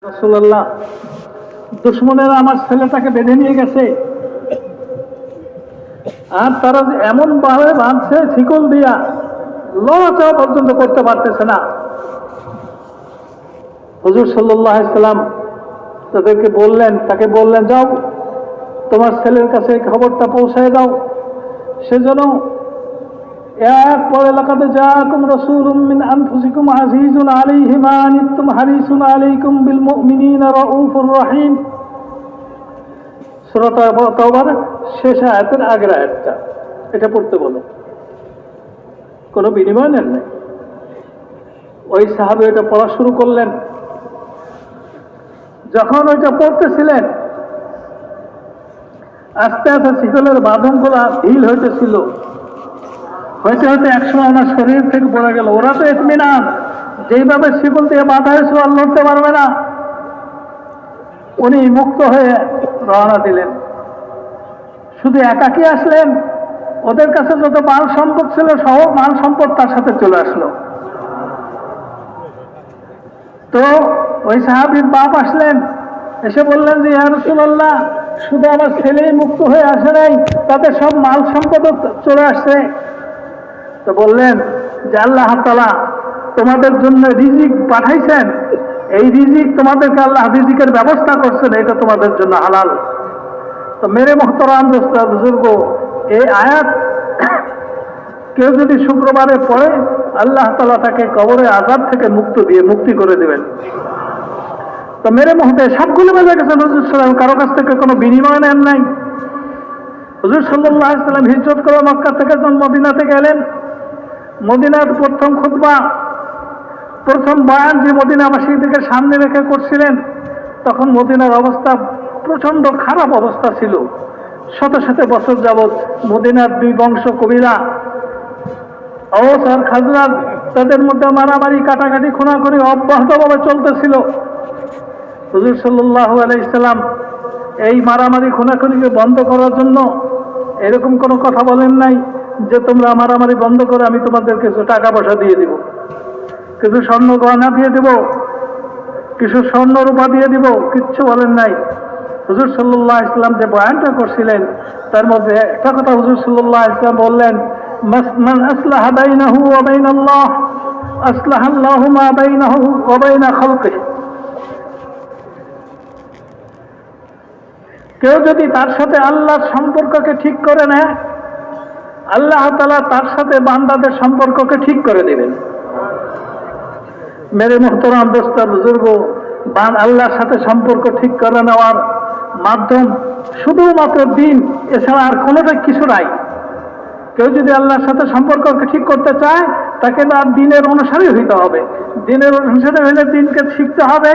রাসূলুল্লাহ, দুশমনেরা আমার ছেলেটাকে বেঁধে নিয়ে গেছে, আর তারা যে এমন ভাবে বাঁধছে শিকল দিয়া, লড়াচড়া পর্যন্ত করতে পারতেছে না। হুজুর সাল্লাল্লাহু আলাইহি সাল্লাম তাকে বললেন, যাও তোমার ছেলের কাছে খবরটা পৌঁছায় দাও। সেজন্য এক পরে লাকাদ জাআকুম রাসূলুম মিন আনফুসিকুম আজিজুন আলাইহি মা আনিতুম হারিসুন আলাইকুম বিল মুমিনিনা রাউফুর রহিম। সূরা তাওবার শেষ আয়াতের আগের আয়াতটা, এটা পড়তে বলো, কোনো বিনিময় নেন নাই। ওই সাহাবী এটা পড়া শুরু করলেন। যখন ওইটা পড়তেছিলেন, আস্তে আস্তে শিকলের বাঁধনগুলা ঢিল হইতেছিল। হইতে হইতে একসময় ওনার শরীর থেকে পড়ে গেল। ওরা তো ইতমিনান, যেইভাবে শিকল দিয়ে বাঁধা হয়েছে আর লড়তে পারবে না। উনি মুক্ত হয়ে রওনা দিলেন। শুধু একাকী আসলেন, ওদের কাছে যত মাল সম্পদ ছিল সব মাল সম্পদ তার সাথে চলে আসলো। তো ওই সাহাবীর বাপ আসলেন, এসে বললেন যে ইয়া রাসূলুল্লাহ, শুধু আমার ছেলেই মুক্ত হয়ে আসে নাই, তাদের সব মাল সম্পদ চলে আসছে। তো বললেন যে আল্লাহ তাআলা তোমাদের জন্য রিজিক পাঠাইছেন, এই রিজিক তোমাদেরকে আল্লাহ রিজিকের ব্যবস্থা করছেন, এটা তোমাদের জন্য হালাল। তো মেরে মোহতারাম দোস্ত বুজুর্গ, এই আয়াত কেউ যদি শুক্রবারে পড়ে, আল্লাহ তাআলা তাকে কবরে আযাব থেকে মুক্তি করে দেবেন। তো মেরে মুহূর্তে সবগুলো বেজে গেছেন হুজুর সাল্লাম, কারো কাছ থেকে কোনো বিনিময় নেন নাই। হুজুর সাল্লাল্লাহু আলাইহি সাল্লাম হিজরত করে মক্কা থেকে যখন মদিনাতে গেলেন, মদিনার প্রথম খুতবা, প্রথম বয়ান যে মদিনাবাসীদেরকে সামনে রেখে করছিলেন, তখন মদিনার অবস্থা প্রচন্ড খারাপ অবস্থা ছিল। শত শত বছর যাবৎ মদিনার দুই বংশ কবিরা আওস আর খাজরাজ, তাদের মধ্যে মারামারি কাটাকাটি খুনাখুনি অব্যাহতভাবে চলতেছিল। হুজুর সাল্লাল্লাহু আলাইহি সাল্লাম এই মারামারি খুনাখুনিকে বন্ধ করার জন্য এরকম কোনো কথা বলেন নাই যে তোমরা মারামারি বন্ধ করে আমি তোমাদেরকে কিছু টাকা পয়সা দিয়ে দিব, কিছু স্বর্ণ গয়না দিয়ে দিব, কিছু স্বর্ণ রূপা দিয়ে দিব, কিচ্ছু বলেন নাই। হুজুর সাল্লাল্লাহু আলাইহি সাল্লাম যে বয়ানটা করছিলেন, তার মধ্যে একটা কথা হুজুর সাল্লাল্লাহু আলাইহি সাল্লাম বললেন, মান আসলাহা বাইনাহু ওয়া বাইনাল্লাহ আসলাহাল্লাহু মা বাইনাহু ওয়া বাইনা খালকিহি। কেউ যদি তার সাথে আল্লাহর সম্পর্ককে ঠিক করে নেয়, আল্লাহ তাআলা তার সাথে বান্দাদের সম্পর্ককে ঠিক করে দেবেন। মেরে মুহতারাম দোস্ত বুজুর্গ, আল্লাহর সাথে সম্পর্ক ঠিক করে নেওয়ার মাধ্যম শুধুমাত্র দিন, এছাড়া আর কোনোটা কিছু নাই। কেউ যদি আল্লাহর সাথে সম্পর্ককে ঠিক করতে চায়, তাকে তার দিনের অনুসারী হইতে হবে। দিনের অনুসারী হইলে দিনকে শিখতে হবে,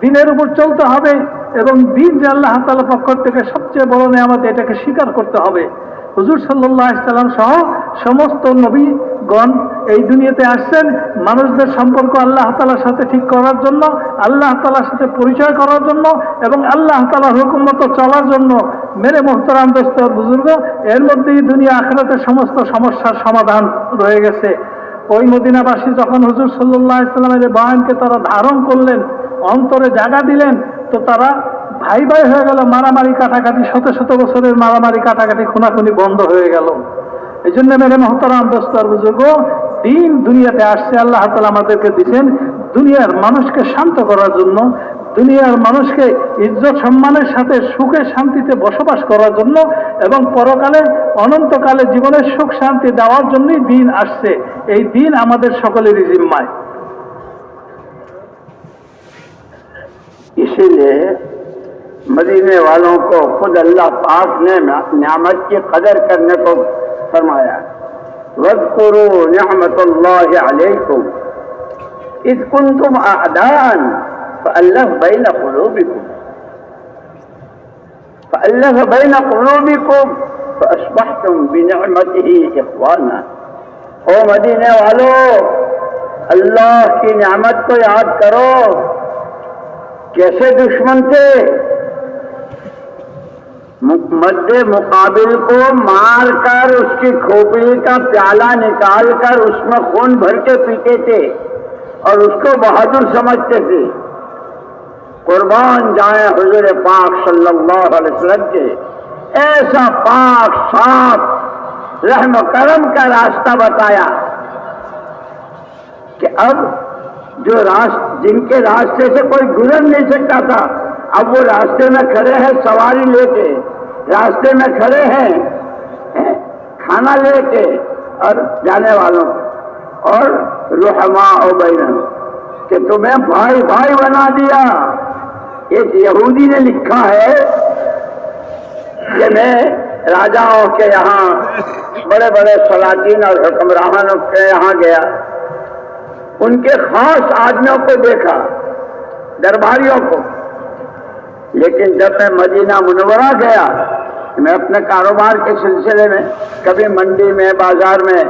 দিনের উপর চলতে হবে, এবং দিন যে আল্লাহ তাআলার পক্ষ থেকে সবচেয়ে বড় নিয়ামত, এটাকে স্বীকার করতে হবে। হুজুর সাল্লাল্লাহু আলাইহি সাল্লাম সহ সমস্ত নবীগণ এই দুনিয়াতে আসছেন মানুষদের সম্পর্ক আল্লাহ তাআলার সাথে ঠিক করার জন্য, আল্লাহ তাআলার সাথে পরিচয় করার জন্য, এবং আল্লাহ তাআলার হুকুম মতো চলার জন্য। মেরে মুহতারাম দোস্ত বুজুর্গ, এর মধ্যেই দুনিয়া আখিরাতের সমস্ত সমস্যার সমাধান রয়ে গেছে। ওই মদিনাবাসী যখন হুজুর সাল্লাল্লাহু আলাইহি সাল্লামের বয়ানকে তারা ধারণ করলেন, অন্তরে জায়গা দিলেন, তো তারা ভাই ভাই হয়ে গেল। মারামারি কাটাকাটি, শত শত বছরের মারামারি কাটাকাটি খুনাখুনি বন্ধ হয়ে গেল। এই জন্য মেরে মহতারাম দোস্ত বুজুর্গ, দিন দুনিয়াতে আসছে, আল্লাহ তাআলা আমাদেরকে দিয়েছেন দুনিয়ার মানুষকে শান্ত করার জন্য, দুনিয়ার মানুষকে ইজ্জত সম্মানের সাথে সুখে শান্তিতে বসবাস করার জন্য, এবং পরকালে অনন্তকালে জীবনের সুখ শান্তি দেওয়ার জন্যই দিন আসছে। এই দিন আমাদের সকলেরই জিম্মায়। इसीलिए मदीने वालों को खुद अल्लाह पाक ने नियामत की कदर करने को फरमाया। वज़कुरू निअमतुल्लाहि अलैकुम इज़ कुंतुम अअदाअन फ़अल्लफ़ बैन क़ुलूबिकुम फ़अस्बहतुम बिनिअमतिही इख़वाना। ओ मदीने वालों, अल्लाह की नियामत को याद करो। कैसे दुश्मन थे, मद्दे मुकाबिल को मार कर उसकी खोपड़ी का प्याला निकाल कर उसमें खून भर के पीते थे और उसको बहादुर समझते थे। قربان جائیں حضور پاک صلی اللہ علیہ وسلم کے ایسا پاک صاف رحم و کرم کا راستہ بتایا کہ اب جو جن کے راستے سے کوئی گزر نہیں سکتا تھا، اب وہ راستے میں کھڑے ہیں سواری لے کے، راستے میں کھڑے ہیں کھانا لے کے اور جانے والوں اور رحماء بینہم کہ تمہیں بھائی بھائی بنا دیا۔ ایک یہودی نے لکھا ہے کہ میں راجاؤں کے یہاں بڑے بڑے سلاطین اور حکمرانوں کے یہاں گیا، ان کے خاص آدمیوں کو دیکھا، درباریوں کو، لیکن جب میں مدینہ منورہ گیا، میں اپنے کاروبار کے سلسلے میں کبھی منڈی میں، بازار میں،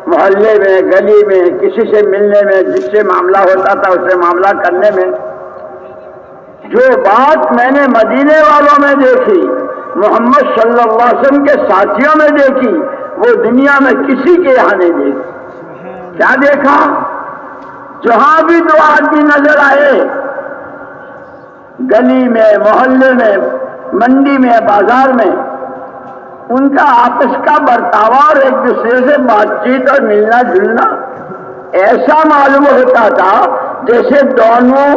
محلے میں، گلی میں کسی سے ملنے میں، جس سے معاملہ ہوتا تھا اس سے معاملہ کرنے میں، جو بات میں نے مدینے والوں میں دیکھی، محمد صلی اللہ علیہ وسلم کے ساتھیوں میں دیکھی، وہ دنیا میں کسی کے یہاں نہیں دیکھی۔ کیا دیکھا؟ جہاں بھی دو آدمی نظر آئے، گلی میں، محلے میں، منڈی میں، بازار میں، ان کا آپس کا برتاوا اور ایک دوسرے سے بات چیت اور ملنا جلنا ایسا معلوم ہوتا تھا جیسے دونوں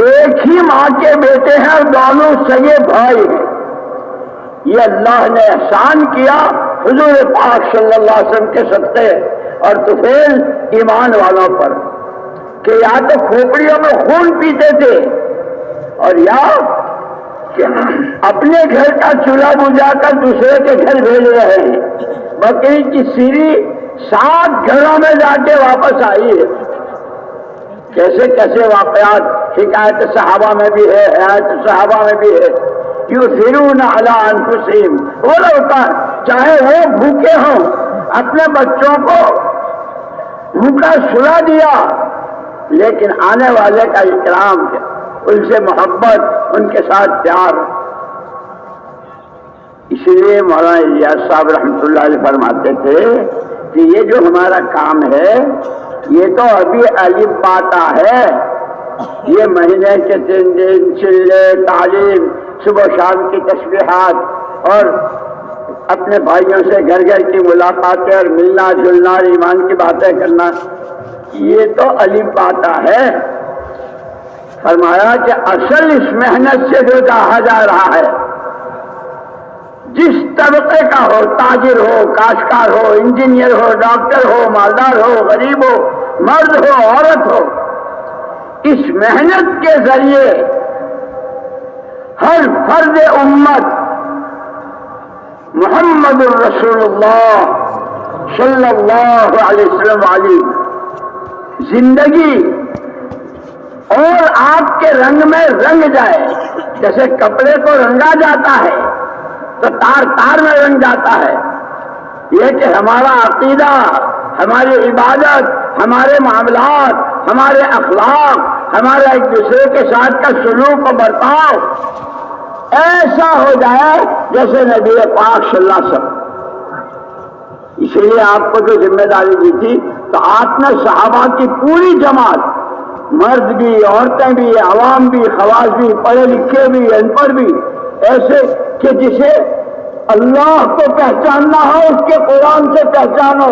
ایک ہی ماں کے بیٹے ہیں اور دونوں سگے بھائی ہیں۔ یہ اللہ نے احسان کیا حضور پاک صلی اللہ علیہ وسلم کے صدقے اور طفیل ایمان والوں پر کہ یا تو کھوپڑیوں میں خون پیتے تھے اور یا کہ اپنے گھر کا چولہا بجھا کر دوسرے کے گھر بھیج رہے ہیں۔ بکری کی سیری 7 گھروں میں جا کے واپس آئی ہے۔ کیسے کیسے واقعات حکایت صحابہ میں بھی ہے، حیات صحابہ میں بھی ہے۔ یؤثرون علی انفسہم، وہ لوگ چاہے وہ بھوکے ہوں اپنے بچوں کو بھوکا سلا دیا، لیکن آنے والے کا اکرام کیا، ان سے محبت، ان کے ساتھ پیار۔ اسی لیے مولانا الیاس صاحب رحمۃ اللہ علیہ فرماتے تھے کہ یہ جو ہمارا کام ہے یہ تو ابھی الف باتا ہے، یہ مہینے کے 3 دن چلے، تعلیم، صبح شام کی تسبیحات اور اپنے بھائیوں سے گھر گھر کی ملاقاتیں اور ملنا جلنا اور ایمان کی باتیں کرنا، یہ تو الف باتا ہے۔ فرمایا کہ اصل اس محنت سے جو کہا جا رہا ہے، جس طبقے کا ہو، تاجر ہو، کاشتکار ہو، انجینئر ہو، ڈاکٹر ہو، مالدار ہو، غریب ہو، مرد ہو، عورت ہو، اس محنت کے ذریعے ہر فرد امت محمد الرسول اللہ صلی اللہ علیہ وسلم والی زندگی اور آپ کے رنگ میں رنگ جائے۔ جیسے کپڑے کو رنگا جاتا ہے تو تار تار میں رنگ جاتا ہے، یہ کہ ہمارا عقیدہ، ہماری عبادت، ہمارے معاملات، ہمارے اخلاق، ہمارا ایک دوسرے کے ساتھ کا سلوک و برتاؤ ایسا ہو جائے جیسے نبی پاک صلی اللہ علیہ وسلم۔ اسی لیے آپ کو جو ذمہ داری دی تھی تو آپ نے صحابہ کی پوری جماعت، مرد بھی، عورتیں بھی، عوام بھی، خواص بھی، پڑھے لکھے بھی، ان پڑھ بھی، ایسے کہ جسے اللہ کو پہچاننا ہو اس کے قرآن سے پہچانو،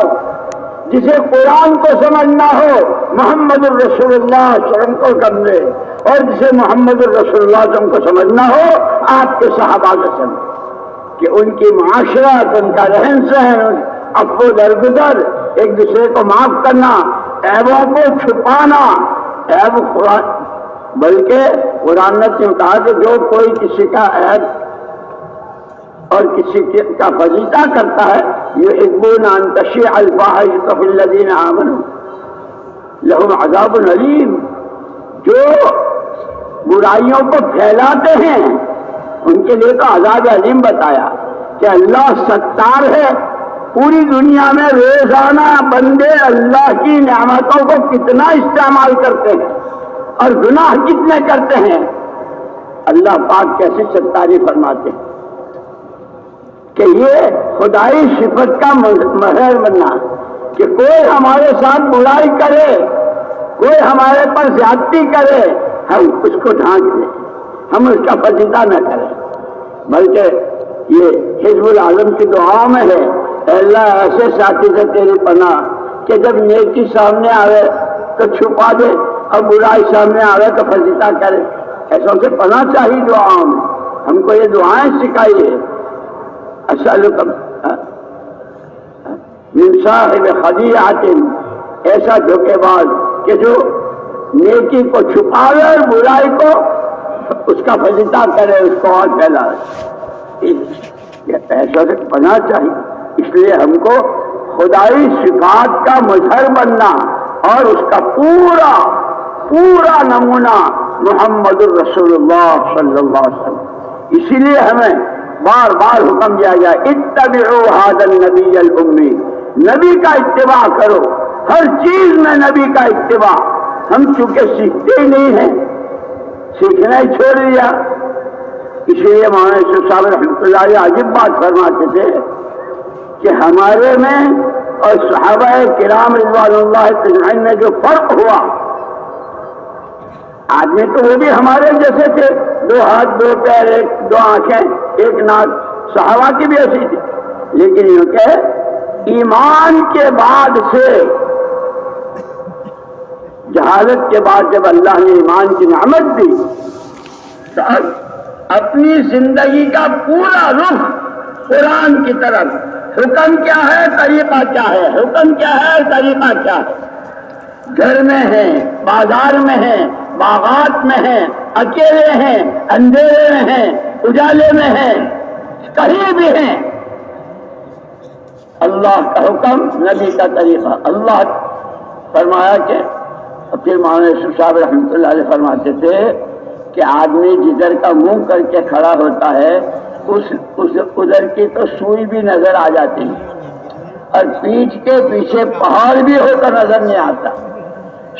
جسے قرآن کو سمجھنا ہو محمد الرسول اللہ صلی اللہ علیہ وسلم کو سمجھے، اور جسے محمد الرسول اللہ صلی اللہ علیہ وسلم کو سمجھنا ہو آپ کے صحابہ کو سمجھے کہ ان کی معاشرت، ان کا رہن سہن، عفو درگزر، ایک دوسرے کو معاف کرنا، عیبوں کو چھپانا، عیب قرآن، بلکہ قرآن نے کہا کہ جو کوئی کسی کا عیب اور کسی کا فضیلہ کرتا ہے، یحبون ان تشیع الفاحشۃ فی الذین آمنوا لہم عذاب علیم، جو برائیوں کو پھیلاتے ہیں ان کے لیے تو عذاب علیم بتایا کہ اللہ ستار ہے۔ پوری دنیا میں روزانہ بندے اللہ کی نعمتوں کو کتنا استعمال کرتے ہیں اور گناہ کتنے کرتے ہیں، اللہ پاک کیسے ستاری فرماتے ہیں کہ یہ خدائی صفت کا مظہر بننا کہ کوئی ہمارے ساتھ برائی کرے، کوئی ہمارے پر زیادتی کرے، हम उसको ढांक दें, हम उसका फजीता न करें, बल्कि ये हिजबुल आजम की दुआ में है, अल्लाह ऐसे साथी से तेरी पनाह कि जब नेकी सामने आवे तो छुपा दे और बुराई सामने आवे तो फजीता करे। ऐसा से पनाह चाहिए दुआओं में। हमको ये दुआएं सिखाई है। असअलुका मिन साहिब खदीअतिन, ऐसा धोखेबाज कि जो नेकी को छुपावे और बुराई को उसका फजीता करे, उसको और फैलाए। ऐसा से पनाह चाहिए। इसलिए हमको खुदाई सिफात का मजहर बनना और उसका पूरा पूरा नमूना मुहम्मदुर रसूलुल्लाह सल्लल्लाहु अलैहि वसल्लम। इसीलिए हमें बार बार हुक्म दिया गया, इत्तबिउ हादल नबिय्यल उम्मी, नबी का इत्तिबा करो, हर चीज में नबी का इत्तिबा। हम चूंकि सीखते ही नहीं हैं, सीखना ही छोड़ दिया। इसीलिए मौलाना यूसुफ साहब रहमतुल्लाह अलैह अजीब बात फरमाते थे कि हमारे में और सहाबाए किराम रिज़वानुल्लाह तजमईन में जो फर्क हुआ, आदमी तो वो भी हमारे जैसे थे, 2 हाथ 2 पैर 2 आंखें 1 नाक, सहाबा की भी ऐसी थी। लेकिन यूं के ईमान के बाद से, जहालत के बाद जब अल्लाह ने ईमान की नेमत दी, तो अब अपनी जिंदगी का पूरा रुख कुरान की तरफ, हुक्म क्या है तरीका क्या है, हुक्म क्या है तरीका क्या है। घर में है, बाजार में है, बागात में है, अकेले हैं, अंधेरे में हैं, उजाले में हैं, कहीं भी हैं, अल्लाह का हुक्म, नबी का तरीका। अल्लाह फरमाया कि, फिर मौलाना यूसुफ साहब रहमतुल्लाह अलैह फरमाते थे कि आदमी जिधर का मुंह करके खड़ा होता है उस उधर की तो सुई भी नजर आ जाती है, और पीठ के पीछे पहाड़ भी होकर नजर नहीं आता।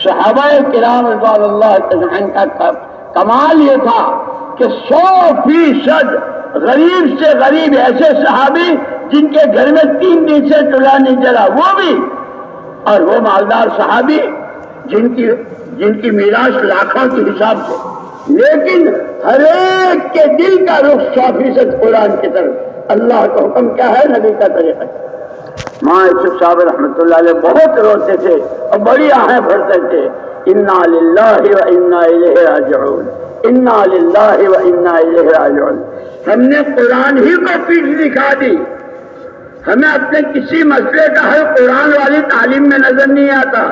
सहाबाए किराम रिज़वानुल्लाह तजमईन का कमाल ये था कि 100% गरीब से गरीब ऐसे सहाबी जिनके घर में 3 दिन से चूल्हा नहीं जला, वो भी, और वो मालदार सहाबी जिनकी मीरास लाखों के हिसाब से, लेकिन हर एक के दिल का रुख 100% कुरान की तरफ। अल्लाह का हुक्म क्या है, नबी का तरीका। मौलाना यूसुफ साहब रहमतुल्लाह अलैह बहुत रोते थे और बड़ी आहें भरते थे, इन्ना लिल्लाहि व इन्ना इलैहि राजिऊन, इन्ना लिल्लाहि व इन्ना इलैहि राजिऊन। हमने कुरान ही को पीठ दिखा दी, हमें अपने किसी मसले का हल कुरान वाली तालीम में नजर नहीं आता।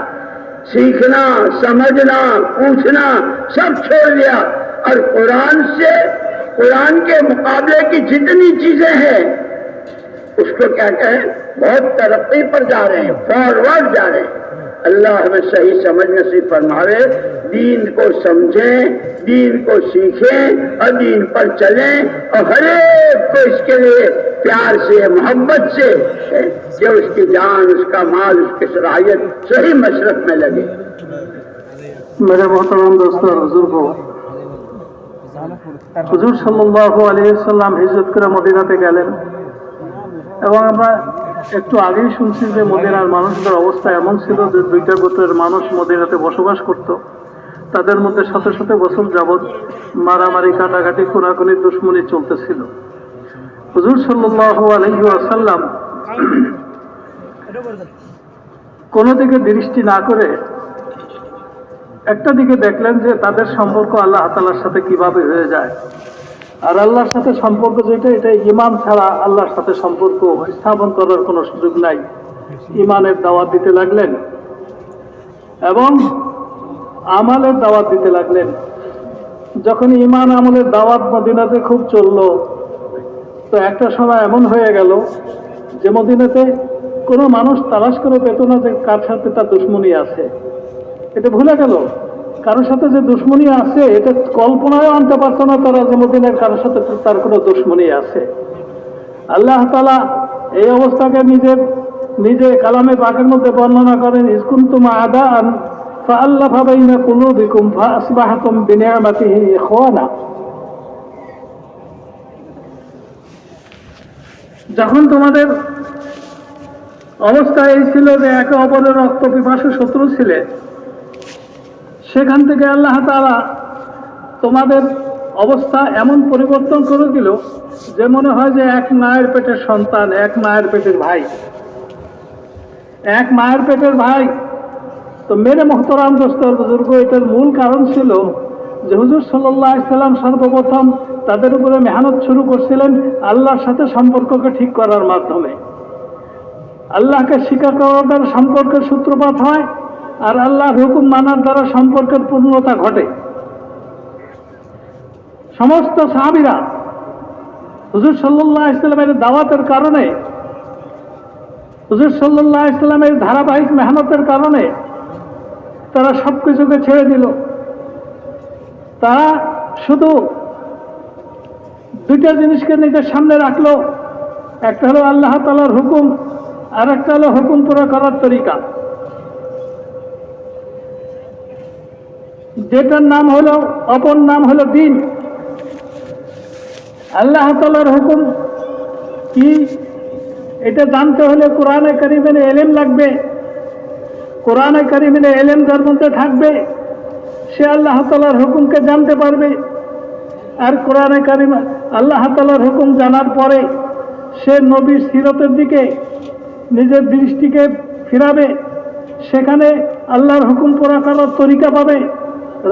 सीखना, समझना, पूछना सब छोड़ दिया, और कुरान के मुकाबले की जितनी चीजें हैं उसको क्या कहें, बहुत तरक्की पर जा रहे हैं, फॉरवर्ड जा रहे हैं। अल्लाह हमें सही समझ नसीब फरमावे, दीन को समझें, दीन को सीखें और दीन पर चलें, और हर एक को इसके लिए प्यार से, मोहब्बत से, कि उसकी जान, उसका माल, उसकी सलाहियत सही मशरफ में लगे। मेरे मोहतरम दोस्तों, बुजुर्गों, হুজুর সাল্লাল্লাহু আলাইহি ওয়াসাল্লাম হিজরত করে মদিনাতে গেলেন, এবং আমরা একটু আগেই শুনছি যে মদিনার মানুষদের অবস্থা এমন ছিল যে 2টা গোত্রের মানুষ মদিনাতে বসবাস করত। তাদের মধ্যে শত শত বছর যাবৎ মারামারি, কাটাকাটি, খুনাখুনি, দুশ্মনী চলতেছিল। হুজুর সাল্লাল্লাহু আলাইহি ওয়াসাল্লাম কোনো দিকে দৃষ্টি না করে একটা দিকে দেখলেন যে তাদের সম্পর্ক আল্লাহ তাআলার সাথে কিভাবে হয়ে যায়। আর আল্লাহর সাথে সম্পর্ক যেটা, এটা ঈমান ছাড়া আল্লাহর সাথে সম্পর্ক স্থাপন করার কোনো সুযোগ নাই। ঈমানের দাওয়াত দিতে লাগলেন এবং আমালের দাওয়াত দিতে লাগলেন। যখন ঈমান আমলের দাওয়াত মদিনাতে খুব চললো, তো একটা সময় এমন হয়ে গেল যে মদিনাতে কোনো মানুষ তালাশ করে পেত না যে কার সাথে তার দুশ্মনী আছে। এটা ভুলে গেল, কারোর সাথে যে দুশ্মনী আছে এটা কল্পনায় আনতে পারতো না তারা, যে মদিনার কারোর সাথে তার কোনো দুশ্মনী আছে। আল্লাহ তাআলা এই অবস্থাকে নিজে কালামে পাকের মধ্যে বর্ণনা করেন, ইয কুনতুম আদাআন ফাআল্লাফা বাইনা কুলুবিকুম ফাআসবাহতুম বিনি'মাতিহি ইখওয়ানা। যখন তোমাদের অবস্থা এই ছিল যে একে অপরের রক্ত পিপাসু শত্রু ছিলে, সেখান থেকে আল্লাহ তাআলা তোমাদের অবস্থা এমন পরিবর্তন করে দিল যে মনে হয় যে এক মায়ের পেটের সন্তান, এক মায়ের পেটের ভাই, এক মায়ের পেটের ভাই। তো মেরে মোহতরাম দোস্তর বুজুর্গ, এটার মূল কারণ ছিল যে হুজুর সাল্লাল্লাহু আলাইহি সাল্লাম সর্বপ্রথম তাদের উপরে মেহনত শুরু করছিলেন আল্লাহর সাথে সম্পর্ককে ঠিক করার মাধ্যমে। আল্লাহকে স্বীকার করার দ্বারা সম্পর্কের সূত্রপাত হয়, আর আল্লাহর হুকুম মানার দ্বারা সম্পর্কের পূর্ণতা ঘটে। সমস্ত সাহাবীরা হুজুর সাল্লাল্লাহু আলাইহি সাল্লামের দাওয়াতের কারণে, হুজুর সাল্লাল্লাহু আলাইহি সাল্লামের ধারাবাহিক মেহনতের কারণে তারা সবকিছুকে ছেড়ে দিল। তারা শুধু দুইটা জিনিসকে নিজের সামনে রাখলো, একটা হলো আল্লাহ তাআলার হুকুম, আর একটা হলো হুকুম পুরা করার তরিকা, যেটার নাম হলো, অপর নাম হলো দ্বীন। আল্লাহ তাআলার হুকুম কি, এটা জানতে হলে কোরআনে কারিমের ইলম লাগবে। কোরআনে কারিমের ইলম যার মধ্যে থাকবে সে আল্লাহ তাআলার হুকুমকে জানতে পারবে। আর কোরআনে কারিম আল্লাহ তাআলার হুকুম জানার পরে সে নবীর সিরতের দিকে নিজের দৃষ্টিকে ফিরাবে, সেখানে আল্লাহর হুকুম পুরা করার তরিকা পাবে,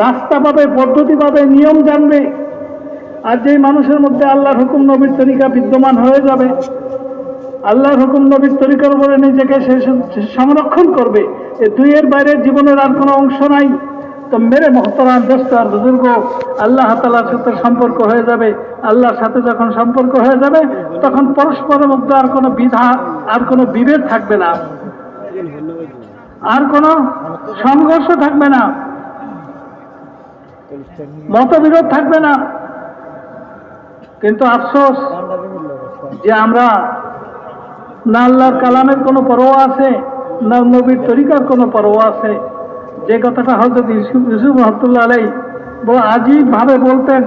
রাস্তা পাবে, পদ্ধতি পাবে, নিয়ম জানবে। আর যেই মানুষের মধ্যে আল্লাহর হুকুম নবীর তরিকা বিদ্যমান হয়ে যাবে, আল্লাহর হুকুম নবীর তরিকার উপরে নিজেকে সে সংরক্ষণ করবে, এই দুইয়ের বাইরে জীবনের আর কোনো অংশ নাই। তো মেরে মোহতরাম দোস্ত আর বুজুর্গ, আল্লাহ তাআলার সাথে সম্পর্ক হয়ে যাবে। আল্লাহর সাথে যখন সম্পর্ক হয়ে যাবে তখন পরস্পরের মধ্যে আর কোনো বিধা, আর কোনো বিভেদ থাকবে না, আর কোনো সংঘর্ষ থাকবে না, মতবিরোধ থাকবে না। কিন্তু আফসোস যে আমরা না আল্লাহর কালামের কোনো পরোয়া আছে, না নবীর তরিকার কোনো পরোয়া আছে। যে কথাটা হযরত ইউসুফ রাহমাতুল্লাহ আলাইহি বড় আজীব ভাবে বলতেন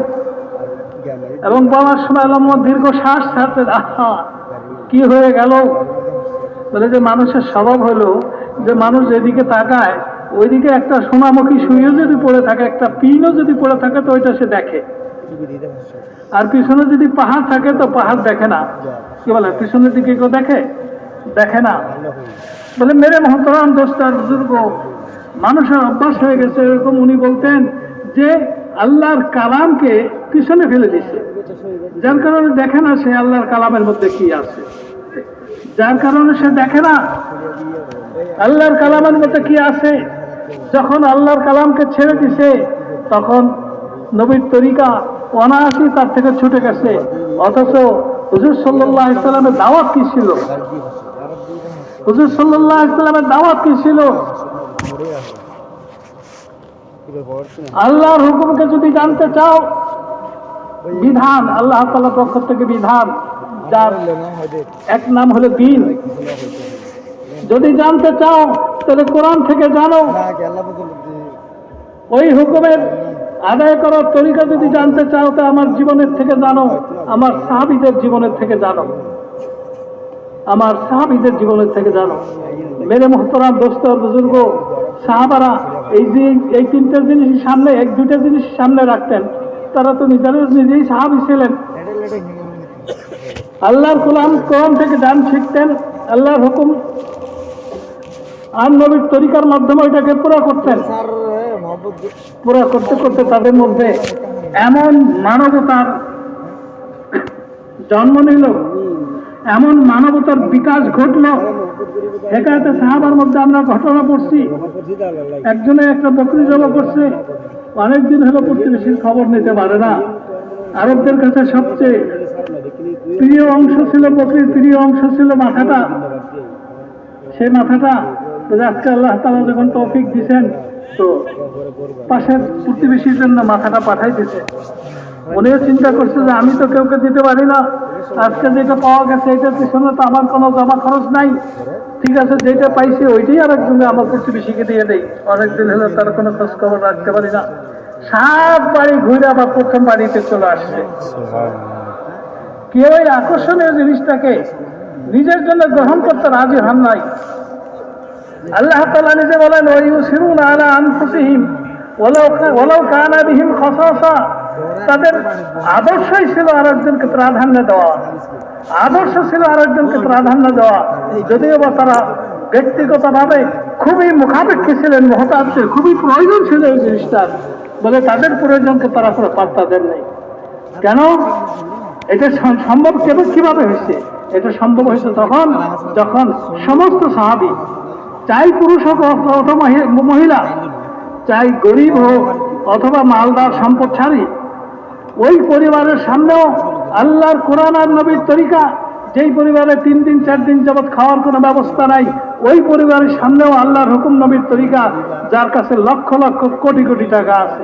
এবং বলার সময় দীর্ঘ শ্বাস ছাড়তেন। আহা, কি হয়ে গেল? বলে যে মানুষের স্বভাব হলো যে মানুষ যেদিকে তাকায় ওইদিকে একটা সোনামুখী সুইও যদি পড়ে থাকে, একটা পিনও যদি পড়ে থাকে তো ওইটা সে দেখে, আর পিছনে যদি পাহাড় থাকে তো পাহাড় দেখে না। কি বলে, পিছনের দিকে কেউ দেখে? দেখে না। বলে মেরে মোহতরাম দোস্ত আর বুজুর্গ, মানুষের অভ্যাস হয়ে গেছে এরকম। উনি বলতেন যে আল্লাহর কালামকে পিছনে ফেলে দিচ্ছে, যার কারণে দেখে না সে আল্লাহর কালামের মধ্যে কি আছে, যার কারণে সে দেখে না আল্লাহর কালামের মধ্যে কি আছে। যখন আল্লাহর কালামকে ছেড়ে দিছে তখন নবীর তরিকা অনায়াসই তার থেকে ছুটে গেছে। অথচ হুজুর সাল্লাল্লাহু আলাইহি সাল্লামের দাওয়াত কি ছিল? হুজুর সাল্লাল্লাহু আলাইহি সাল্লামের দাওয়াত কি ছিল? আল্লাহর হুকুমকে যদি জানতে চাও, বিধান আল্লাহ তাআলার পক্ষ থেকে বিধান, যার এক নাম হলো দ্বীন, যদি জানতে চাও তাহলে কোরআন থেকে জানো। ওই হুকুমের আদায় করার তরিকা যদি জানতে চাও তো আমার জীবনের থেকে জানো, আমার সাহাবীদের জীবনের থেকে জানো, আমার সাহাবীদের জীবনের থেকে জানো। মেরে মোহতরাম দোস্ত আর বুজুর্গ, সাহাবারা এই তিনটা জিনিস সামনে, এক দুইটা জিনিস সামনে রাখতেন। তারা তো নিজেই সাহাবী ছিলেন। আল্লাহর কোরআন থেকে জ্ঞান শিখতেন, আল্লাহর হুকুম আর নবীর তরিকার মাধ্যমে ওইটাকে পুরা করতেন। পুরা করতে করতে তাদের মধ্যে এমন মানবতার জন্ম নিল, এমন মানবতার বিকাশ ঘটল। হেকায়েতে সাহাবার মধ্যে আমরা ঘটনা পড়ছি, একজনে একটা বকরি জবা করছে, অনেকদিন হলো প্রতিবেশীর খবর নিতে পারে না। আরবদের কাছে সবচেয়ে প্রিয় অংশ ছিল, বকরির প্রিয় অংশ ছিল মাথাটা। সেই মাথাটা আজকে আল্লাহ তাআলা যখন তৌফিক দিয়েছেন তো পাশের প্রতিবেশীর জন্য মাথাটা পাঠাই দিছে। উনিও চিন্তা করছে যে আমি তো কেউকে দিতে পারি না, আজকে যেটা পাওয়া গেছে এটার পিছনে তো আমার কোনো জমা খরচ নাই, ঠিক আছে যেটা পাইছি ওইটাই আরেকজনকে আমার প্রতিবেশীকে দিয়ে দেই। অনেকদিন হলো তার কোনো খোঁজ খবর রাখতে পারি না। 7 বাড়ি ঘুরে আবার প্রথম বাড়িতে চলে আসছে। কেউ এই আকর্ষণীয় জিনিসটাকে নিজের জন্য গ্রহণ করতে রাজি হন নাই। আল্লাহ তাআলা নিজে বলেন, ওয়ায়ুসিরুনা আলা আনফুসিহিম ওলাও কানা বিহিম খাসাসা, তাদের আদর্শই ছিল আরেকজনকে প্রাধান্য দেওয়া, আদর্শ ছিল আরেকজনকে প্রাধান্য দেওয়া, যদিও বা তারা ব্যক্তিগতভাবে খুবই মুখাপেক্ষী ছিলেন, মহতাজের খুবই প্রয়োজন ছিল এই জিনিসটার, বলে তাদের প্রয়োজনকে তারা কোনো পাত্তা দেন নেই। কেন এটা সম্ভব কিভাবে হয়েছে? এটা সম্ভব হয়েছে তখন যখন সমস্ত সাহাবী, চাই পুরুষ হোক অথবা মহিলা, চাই গরিব হোক অথবা মালদার সম্পদশালী, ওই পরিবারের সামনেও আল্লাহর কোরআন আর নবীর তরিকা, যেই পরিবারে 3 দিন 4 দিন যাবৎ খাওয়ার কোনো ব্যবস্থা নাই, ওই পরিবারের সামনেও আল্লাহর হুকুম নবীর তরিকা, যার কাছে লক্ষ লক্ষ কোটি কোটি টাকা আছে,